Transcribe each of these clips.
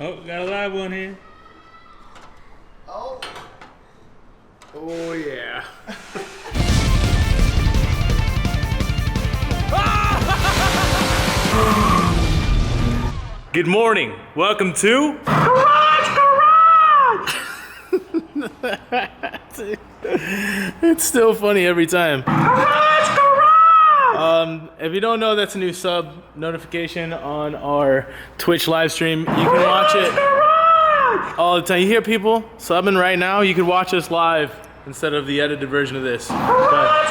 Oh, got a live one here. Oh. Oh yeah. Good morning. Welcome to Garage! It's still funny every time. Garage! If you don't know, that's a new sub notification on our Twitch live stream. You can watch it all the time. You hear people subbing right now? You can watch us live instead of the edited version of this. But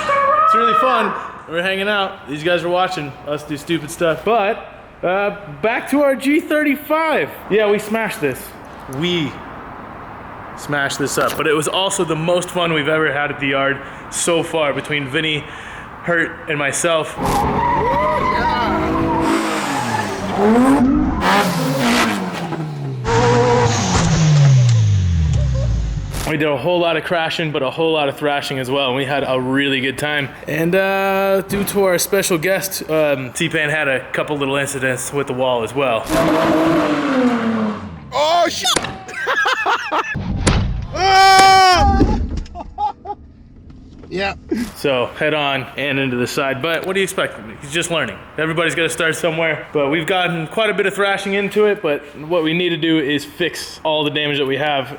it's really fun. We're hanging out. These guys are watching us do stupid stuff. But back to our G35. Yeah, we smashed this. We smashed this up. But it was also the most fun we've ever had at the yard so far between Vinny, Hurt, and myself. We did a whole lot of crashing, but a whole lot of thrashing as well. And we had a really good time. And due to our special guest, T-Pan had a couple little incidents with the wall as well. Oh shit! Yeah. So head on and into the side. But what do you expect? He's just learning. Everybody's got to start somewhere. But we've gotten quite a bit of thrashing into it. But what we need to do is fix all the damage that we have.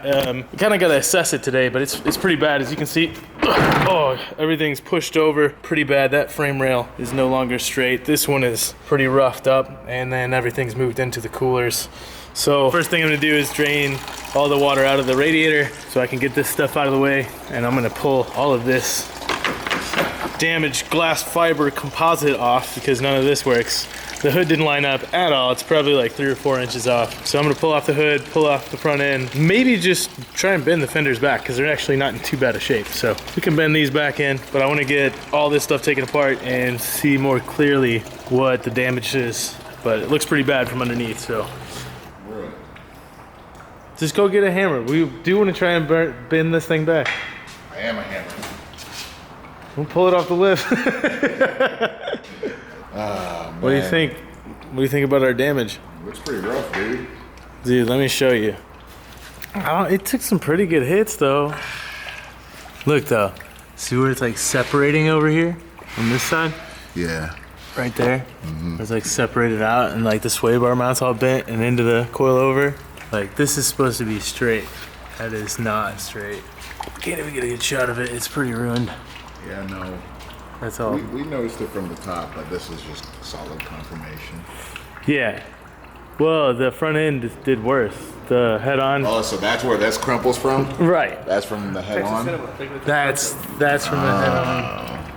We kind of got to assess it today, but it's pretty bad. As you can see, oh, everything's pushed over pretty bad. That frame rail is no longer straight. This one is pretty roughed up, and then everything's moved into the coolers. So first thing I'm gonna do is drain all the water out of the radiator so I can get this stuff out of the way, and I'm gonna pull all of this damaged glass fiber composite off because none of this works. The hood didn't line up at all. It's probably like 3 or 4 inches off. So I'm gonna pull off the hood, pull off the front end, maybe just try and bend the fenders back because they're actually not in too bad a shape. So we can bend these back in, but I wanna get all this stuff taken apart and see more clearly what the damage is. But it looks pretty bad from underneath, so. Just go get a hammer. We do want to try and bend this thing back. I am a hammer. We'll pull it off the lift. What do you think? What do you think about our damage? Looks pretty rough, dude. Dude, let me show you. It took some pretty good hits, though. Look, though. See where it's like separating over here on this side? Yeah. Right there. It's like separated out, and like the sway bar mount's all bent and into the coilover. Like, this is supposed to be straight. That is not straight. Can't even get a good shot of it. It's pretty ruined. Yeah, no. That's all. We noticed it from the top, but this is just solid confirmation. Yeah. Well, the front end did worse. The head-on. Oh, so that's where this crumples from? Right. That's from the head-on? That's from the head-on.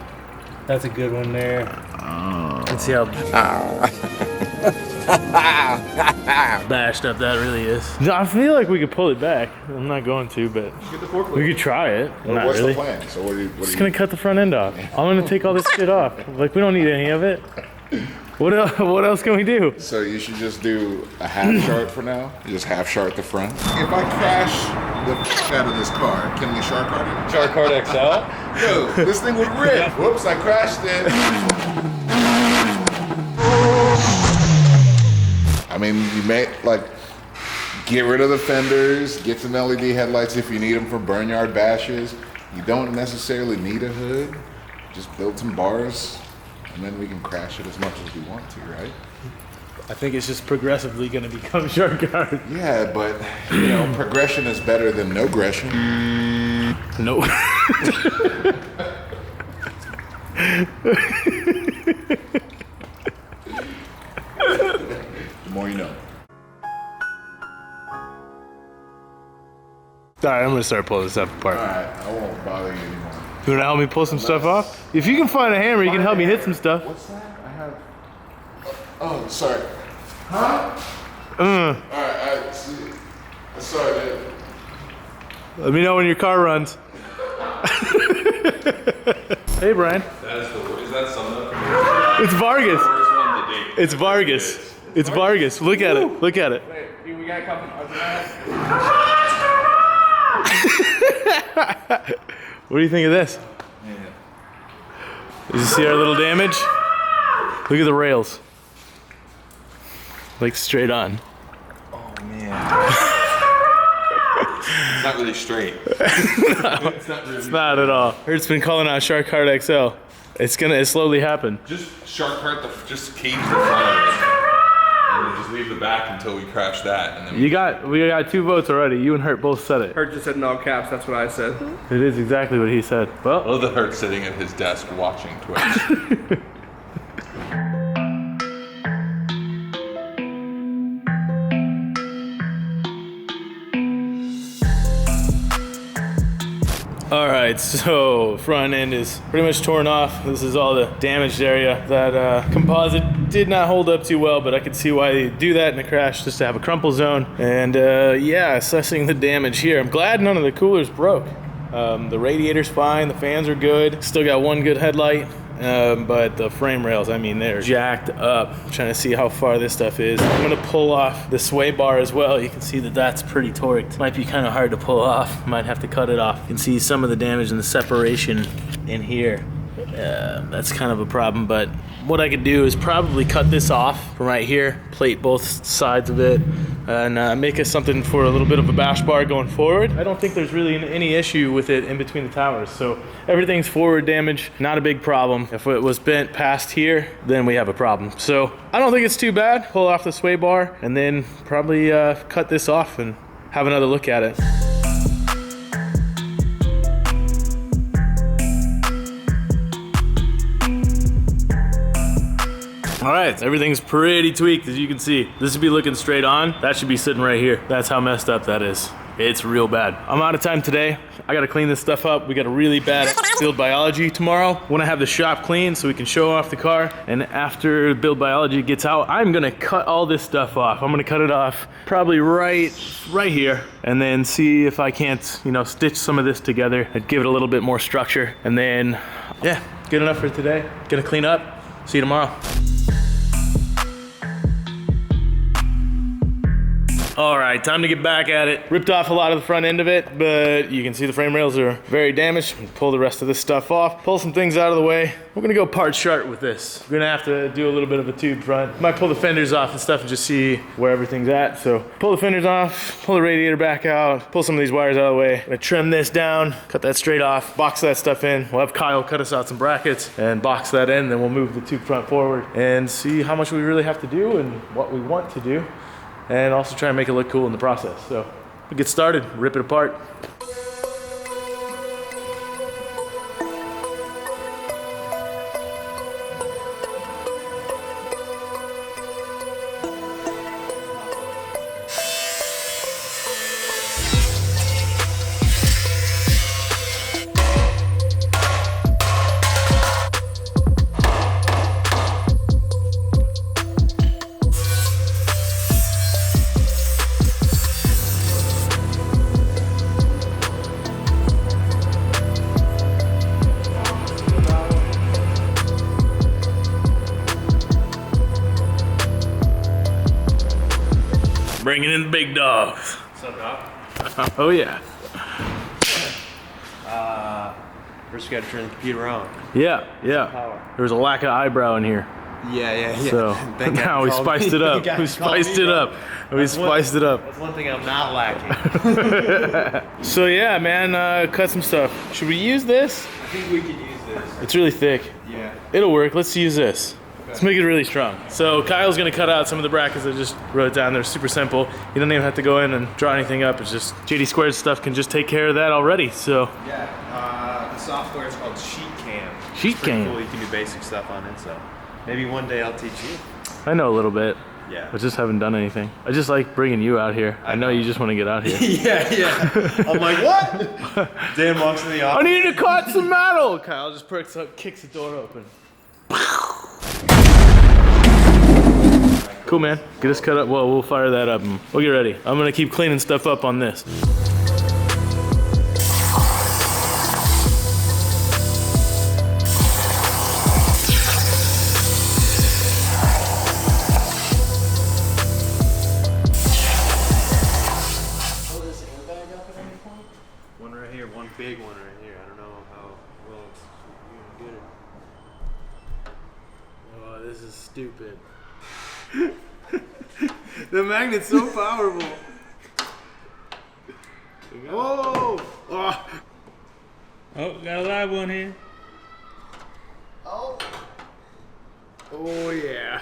That's a good one there. Let's see how bashed up that really is. I feel like we could pull it back. I'm not going to, but we could try it. Well, not what's really. the plan? So what Just gonna cut the front end off. I'm gonna take all this shit off. Like, we don't need any of it. What else can we do? So you should just do a Halfshart for now. You just Halfshart the front. If I crash the out of this car, can we Shark Card it? Shark Card XL. No, this thing would rip. Whoops, I crashed it. I mean, you may, like, get rid of the fenders, get some LED headlights if you need them for Burnyard bashes. You don't necessarily need a hood. Just build some bars, and then we can crash it as much as we want to, right? I think it's just progressively gonna become Shark Card. Yeah, but, you know, progression is better than no aggression. No. The more you know. Alright, I'm gonna start pulling this stuff apart. Alright, I won't bother you anymore. You wanna help me pull some stuff off? If you can find a hammer, you can help me hit some stuff. What's that? I have... Oh, sorry. Huh? Alright, see. Sorry, dude. Let me know when your car runs. Hey, Brian. Is that something? It's Vargas. It's Vargas. It's Vargas. Look at it. Look at it. Wait, we got a couple. What do you think of this? Did you see our little damage? Look at the rails. Like straight on. Oh man. really straight. It's not at all. Hert's been calling out Shark Heart XL. It slowly happened. Just shark heart just cage the front of it. And then just leave the back until we crash that. And then We got 2 votes already. You and Hurt both said it. Hurt just said in all caps, that's what I said. It is exactly what he said. Well, oh, the Hurt sitting at his desk watching Twitch. all right, so front end is pretty much torn off. This is all the damaged area. That composite did not hold up too well, but I could see why they do that in a crash, just to have a crumple zone. And yeah, assessing the damage here. I'm glad none of the coolers broke. The radiator's fine, the fans are good. Still got one good headlight. But the frame rails, I mean, they're jacked up. I'm trying to see how far this stuff is. I'm gonna pull off the sway bar as well. You can see that that's pretty torqued. Might be kind of hard to pull off. Might have to cut it off. You can see some of the damage in the separation in here. That's kind of a problem, but what I could do is probably cut this off from right here, plate both sides of it, and make us something for a little bit of a bash bar going forward. I don't think there's really any issue with it in between the towers, so everything's forward damage, not a big problem. If it was bent past here, then we have a problem. So I don't think it's too bad. Pull off the sway bar and then probably cut this off and have another look at it. All right, everything's pretty tweaked, as you can see. This should be looking straight on. That should be sitting right here. That's how messed up that is. It's real bad. I'm out of time today. I gotta clean this stuff up. We got a really bad build biology tomorrow. Wanna have the shop clean so we can show off the car. And after build biology gets out, I'm gonna cut all this stuff off. I'm gonna cut it off probably right here, and then see if I can't, you know, stitch some of this together and give it a little bit more structure. And then, yeah, good enough for today. Gonna clean up. See you tomorrow. All right, time to get back at it. Ripped off a lot of the front end of it, but you can see the frame rails are very damaged. Pull the rest of this stuff off, pull some things out of the way. We're gonna go part shart with this. We're gonna have to do a little bit of a tube front. Might pull the fenders off and stuff and just see where everything's at. So pull the fenders off, pull the radiator back out, pull some of these wires out of the way. I'm gonna trim this down, cut that straight off, box that stuff in. We'll have Kyle cut us out some brackets and box that in, then we'll move the tube front forward and see how much we really have to do and what we want to do. And also try and make it look cool in the process. So we'll get started, rip it apart. Bringing in the big dogs. What's up, Doc? Oh yeah. First you gotta turn the computer on. Yeah. Power. There was a lack of eyebrow in here. Yeah. So now we spiced it up. We spiced it up. We spiced it up. That's one thing I'm not lacking. So yeah, man, cut some stuff. Should we use this? I think we could use this. It's really thick. Yeah. It'll work. Let's use this. Let's make it really strong. So Kyle's gonna cut out some of the brackets I just wrote down. They're super simple. You don't even have to go in and draw anything up. It's just JD Squared stuff can just take care of that already. So Yeah, the software is called SheetCam. Sheet It's pretty cam. cool. You can do basic stuff on it, so maybe one day I'll teach you. I know a little bit. Yeah. I just haven't done anything. I just like bringing you out here. I know you just want to get out here. yeah. I'm like, what? Dan walks in the I office. need to cut some metal. Kyle just perks up, kicks the door open. Cool, man. Get us cut up. Well, we'll fire that up and we'll get ready. I'm gonna keep cleaning stuff up on this. One right here, one big one right here. I don't know how well you're gonna get it. Oh, this is stupid. The magnet's so powerful. Oh! have one here. Oh. Oh yeah.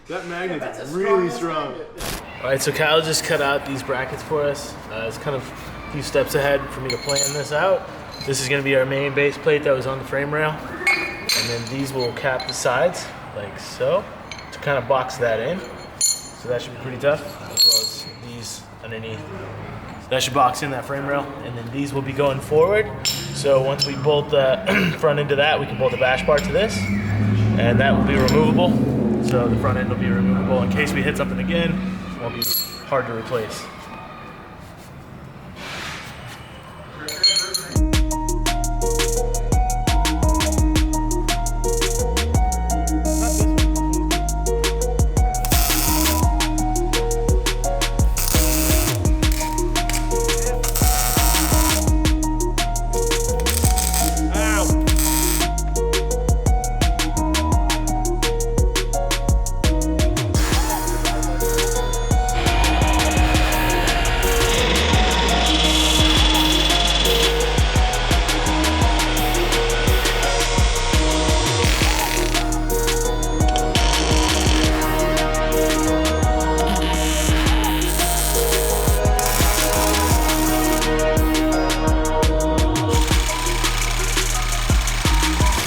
That magnet's really strong. All right, so Kyle just cut out these brackets for us. It's kind of a few steps ahead for me to plan this out. This is gonna be our main base plate that was on the frame rail. And then these will cap the sides, like so, to kind of box that in. So that should be pretty tough, as well as these underneath. That should box in that frame rail, and then these will be going forward. So once we bolt the front end to that, we can bolt the bash bar to this, and that will be removable. So the front end will be removable in case we hit something again. It won't be hard to replace.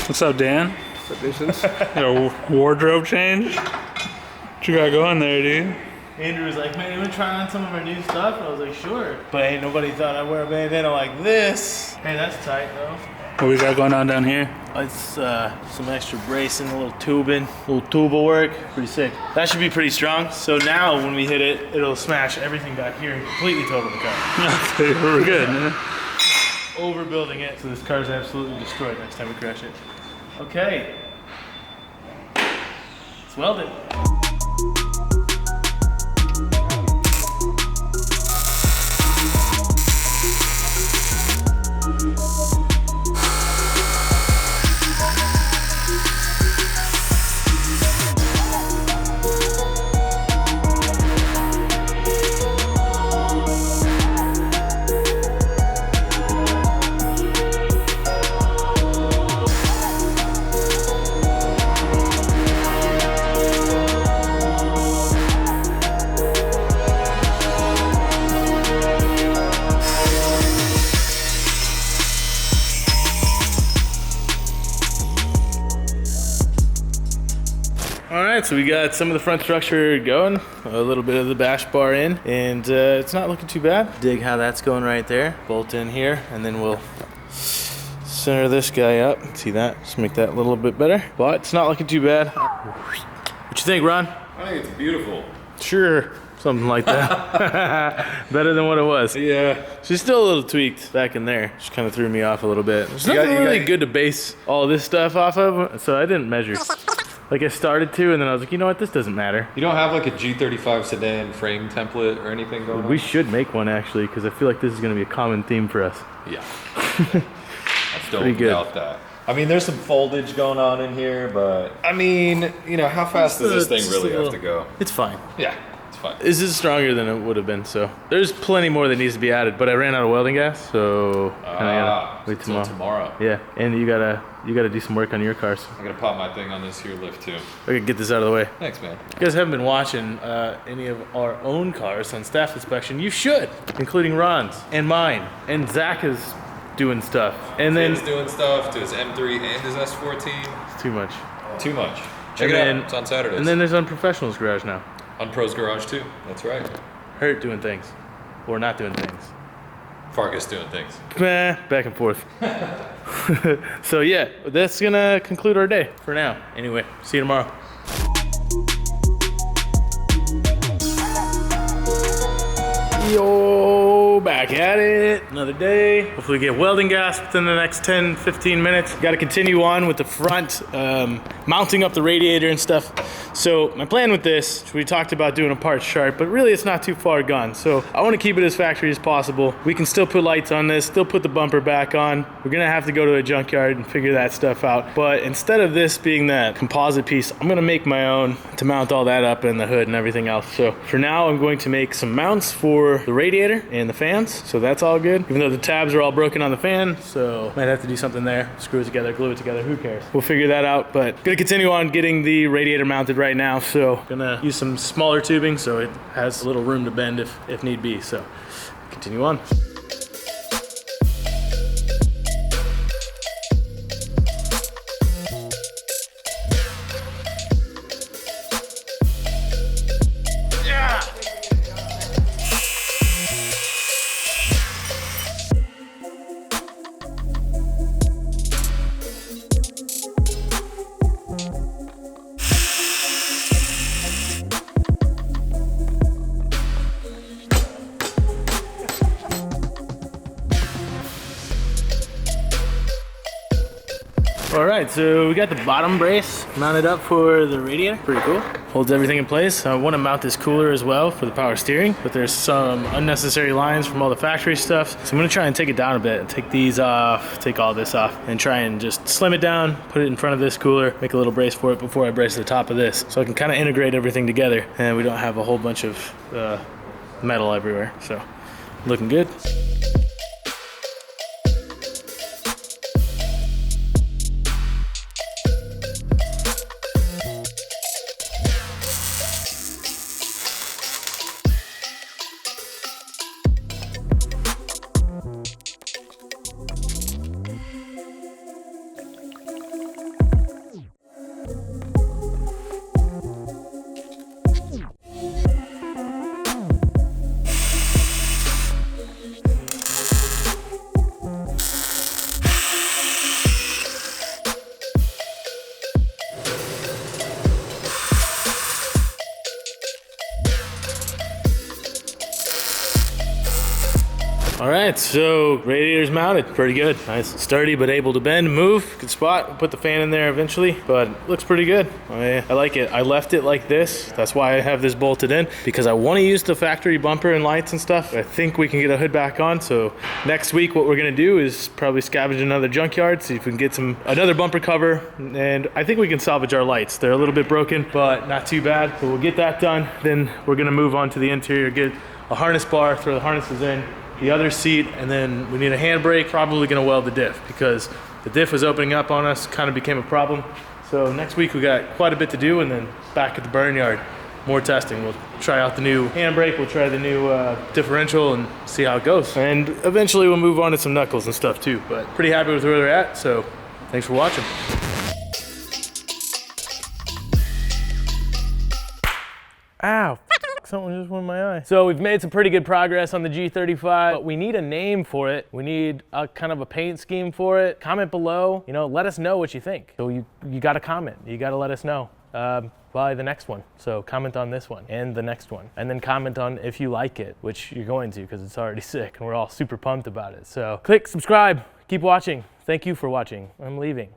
What's up, Dan? Your wardrobe change? What you got going there, dude? Andrew was like, man, you wanna try on some of our new stuff? And I was like, sure. But ain't nobody thought I'd wear a bandana like this. Hey, that's tight though. What we got going on down here? It's some extra bracing, a little tubing, a little tubal work. Pretty sick. That should be pretty strong. So now when we hit it, it'll smash everything back here and completely total the car. We're good, man. Overbuilding it, so this car's absolutely destroyed next time we crash it. Okay. It's welded. So we got some of the front structure going, a little bit of the bash bar in, and it's not looking too bad. Dig how that's going right there. Bolt in here, and then we'll center this guy up. See that? Just make that a little bit better. But it's not looking too bad. What you think, Ron? I think it's beautiful. Sure. Something like that. Better than what it was. Yeah. She's still a little tweaked back in there. Just kind of threw me off a little bit. There's nothing really good to base all this stuff off of, so I didn't measure. Like I started to, and then I was like, you know what, this doesn't matter. You don't have like a G35 sedan frame template or anything going on? We should make one actually, because I feel like this is going to be a common theme for us. Yeah. I don't doubt that. I mean, there's some foldage going on in here, but I mean, you know, how fast does this thing really have to go? It's fine. Yeah, it's fine. This is stronger than it would have been, so there's plenty more that needs to be added. But I ran out of welding gas, so I gotta wait tomorrow. Yeah, and you gotta do some work on your cars. I'm gonna pop my thing on this here lift too. I could get this out of the way. Thanks, man. If you guys haven't been watching any of our own cars on staff inspection, you should, including Ron's and mine. And Zach is doing stuff. And then Finn's doing stuff to his M3 and his S14. it's too much. Too much. Check it out. It's on Saturdays. And then there's Unprofessional's Garage now. on Pro's Garage too. That's right. Hurt doing things, or not doing things. Fargus doing things. Back and forth. So yeah, that's gonna conclude our day for now. Anyway, see you tomorrow. Yo, back at it. Another day. Hopefully we get welding gas within the next 10-15 minutes. Got to continue on with the front, mounting up the radiator and stuff. So my plan with this, we talked about doing a parts chart, but really it's not too far gone. So I want to keep it as factory as possible. We can still put lights on this, still put the bumper back on. We're gonna have to go to a junkyard and figure that stuff out. But instead of this being that composite piece, I'm gonna make my own to mount all that up in the hood and everything else. So for now, I'm going to make some mounts for the radiator and the fan fans, so that's all good. Even though the tabs are all broken on the fan, so might have to do something there. Screw it together, glue it together, who cares? We'll figure that out, but gonna continue on getting the radiator mounted right now, so gonna use some smaller tubing so it has a little room to bend if need be, so continue on. All right, so we got the bottom brace mounted up for the radiator. Pretty cool. Holds everything in place. I want to mount this cooler as well for the power steering, but there's some unnecessary lines from all the factory stuff. So I'm gonna try and take it down a bit and take these off, take all this off, and try and just slim it down, put it in front of this cooler, make a little brace for it before I brace the top of this. So I can kind of integrate everything together and we don't have a whole bunch of metal everywhere. So looking good. All right, so radiator's mounted, pretty good. Nice, sturdy, but able to bend, move. Good spot, we'll put the fan in there eventually, but it looks pretty good. I like it. I left it like this. That's why I have this bolted in, because I want to use the factory bumper and lights and stuff. I think we can get a hood back on, so next week what we're gonna do is probably scavenge another junkyard, see if we can get another bumper cover, and I think we can salvage our lights. They're a little bit broken, but not too bad. So we'll get that done. Then we're gonna move on to the interior, get a harness bar, throw the harnesses in, the other seat, and then we need a handbrake. Probably gonna weld the diff because the diff was opening up on us, kind of became a problem. So next week we got quite a bit to do, and then back at the burn yard, more testing. We'll try out the new handbrake, we'll try the new differential and see how it goes. And eventually we'll move on to some knuckles and stuff too, but pretty happy with where they're at, so thanks for watching. Ow. Something just went in my eye. So we've made some pretty good progress on the G35, but we need a name for it. We need a kind of a paint scheme for it. Comment below, let us know what you think. So you gotta comment, you gotta let us know by the next one. So comment on this one and the next one. And then comment on if you like it, which you're going to because it's already sick and we're all super pumped about it. So click subscribe, keep watching. Thank you for watching, I'm leaving.